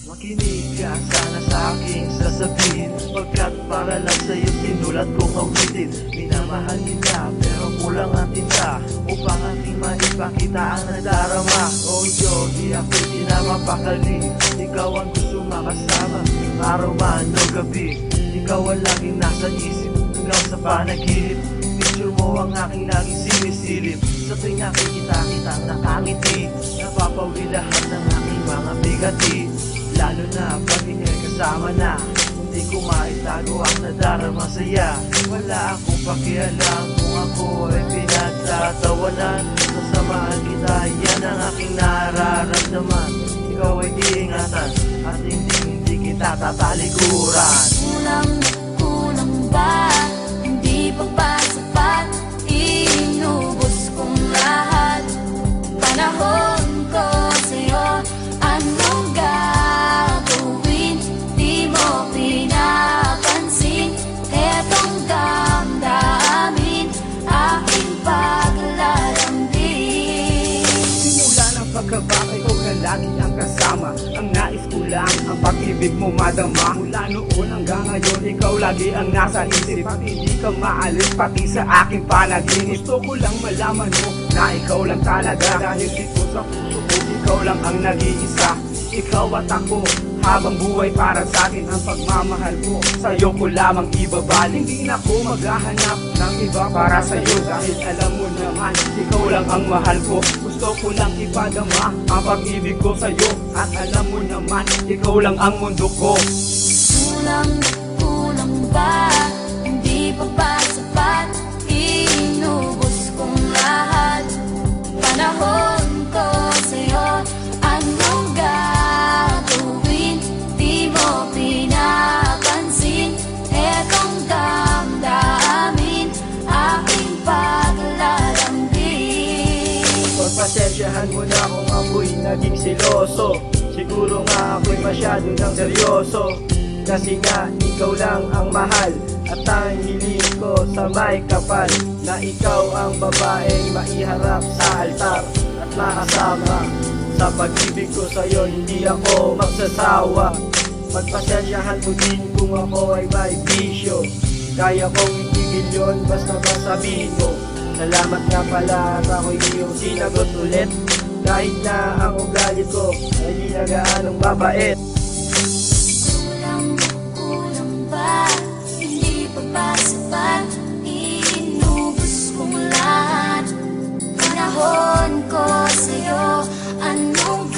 Makinig ka sana sa aking sasabihin, pagkat para lang sa'yo sinulat kong awitin. Minamahal kita pero kulang ang tinta upang aking maipakita ang nadarama. Oh yo, di ako dinamapakali, ikaw ang gusto makasama, araw man o gabi. Ikaw ang laging nasa isip hanggang sa panaginip. Picture mo ang aking laging sinisilip. Sa tuwing nakikita kitang nakangiti, napapawi lahat ng aking mga bigati. Lalo na pag ingay kasama na, hindi ko maitago ang nadarama saya. Wala akong pakialam kung ako ay pinagtatawanan. Kasamaan kita, yan ang aking nararamdaman. Ikaw ay diingatan at hindi kita tatalikuran. Kulang ba? Hindi pa ba sapat? Inubos kong lahat. Panahon ko sa'yo, anong gagawin? Di mo pinapansin etong damdamin, aking paglalambing. Simula ng pagkabata, ikaw na lagi ang kasama. Ang nais ko lang, ang pag-ibig mo madama. Mula noon hanggang ngayon, ikaw lagi ang nasa isip. At hindi ka maalis pati sa aking panaginip. Gusto ko lang malaman mo na ikaw lang talaga. Dahil dito sa puso ko, ikaw lang ang nag-iisa. Ikaw at ako, habang buhay para sa atin ang pagmamahal ko. Sa'yo ko lamang ibabalik. Hindi na ko maghahanap ng iba para sa'yo. Dahil alam mo naman, ikaw lang ang mahal ko. Gusto ko lang ipadama ang pag-ibig ko sa'yo. At alam mo naman, ikaw lang ang mundo ko. Kulang ba? Hindi pa ba sapat? Inubos kong lahat. Panahon ko sa'yo, anong gagawin? Di mo pinapansin etong damdamin, aking paglalambing. Pagpasensyahan mo na kung ako'y naging seloso. Siguro nga ako'y masyado ng seryoso. Kasi nga ikaw lang ang mahal. At ang hiling ko sa may kapal, na ikaw ang babaeng maiharap sa altar at makasama. Sa pag-ibig ko sa'yo hindi ako magsasawa. Pagpasensyahan mo din kung ako ay may bisyo. Kaya kong itigil yun basta masabihin mo. Salamat nga pala at ako'y iyong sinagot ulit. Kahit na ang ugali ko ay di na gaanong mabait. Kulang ba? Hindi pa ba sapat? Inubos kong lahat. Panahon ko sa'yo, anong